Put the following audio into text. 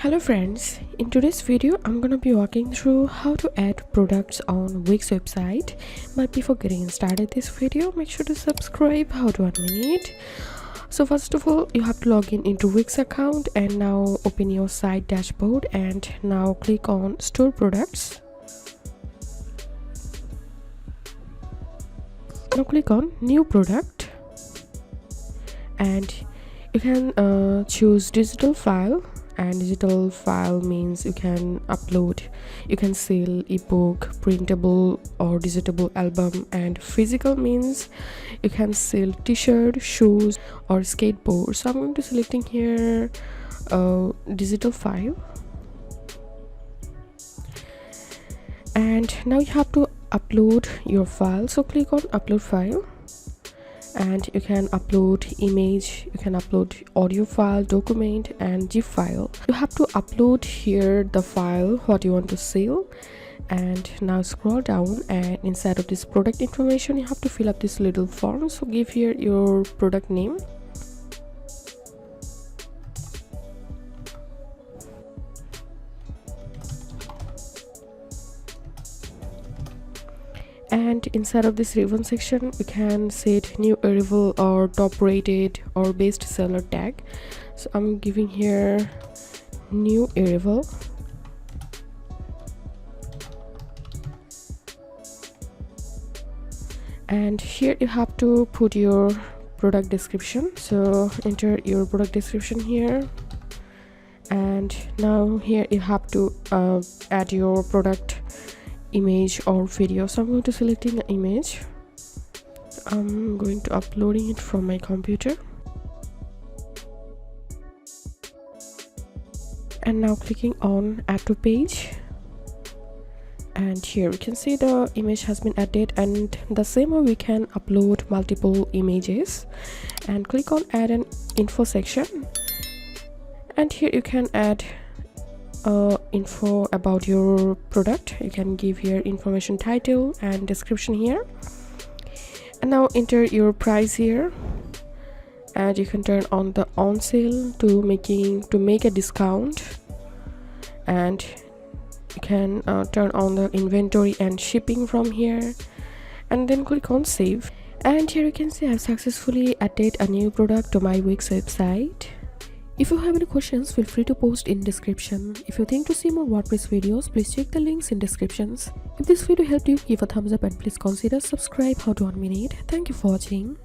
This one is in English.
Hello friends, in today's video I'm gonna be walking through how to add products on Wix website. But before getting started this video, make sure to subscribe. How to admin it? So first of all, you have to log in into Wix account and now open your site dashboard and now click on store products. Now click on new product and you can choose digital file. And digital file means you can upload, you can sell ebook, printable or digitable album, and physical means you can sell t-shirt, shoes or skateboard. So I'm going to selecting here digital file, and now you have to upload your file. So click on upload file and you can upload image, you can upload audio file, document and zip file. You have to upload here the file what you want to sell, and now scroll down and inside of this product information you have to fill up this little form. So give here your product name, and inside of this ribbon section you can set new arrival or top rated or best seller tag. So I'm giving here new arrival, and here you have to put your product description. So enter your product description here, and now here you have to add your product image or video. So I'm going to selecting the image, I'm going to uploading it from my computer, and now clicking on add to page, and here we can see the image has been added. And the same way we can upload multiple images, and click on add an info section, and here you can add info about your product. You can give here information, title and description here, and now enter your price here, and you can turn on the on sale to make a discount, and you can turn on the inventory and shipping from here, and then click on save. And here you can see I've successfully added a new product to my Wix website. If you have any questions, feel free to post in description. If you think to see more WordPress videos, please check the links in descriptions. If this video helped you, give a thumbs up and please consider subscribe. How to admin it. Thank you for watching.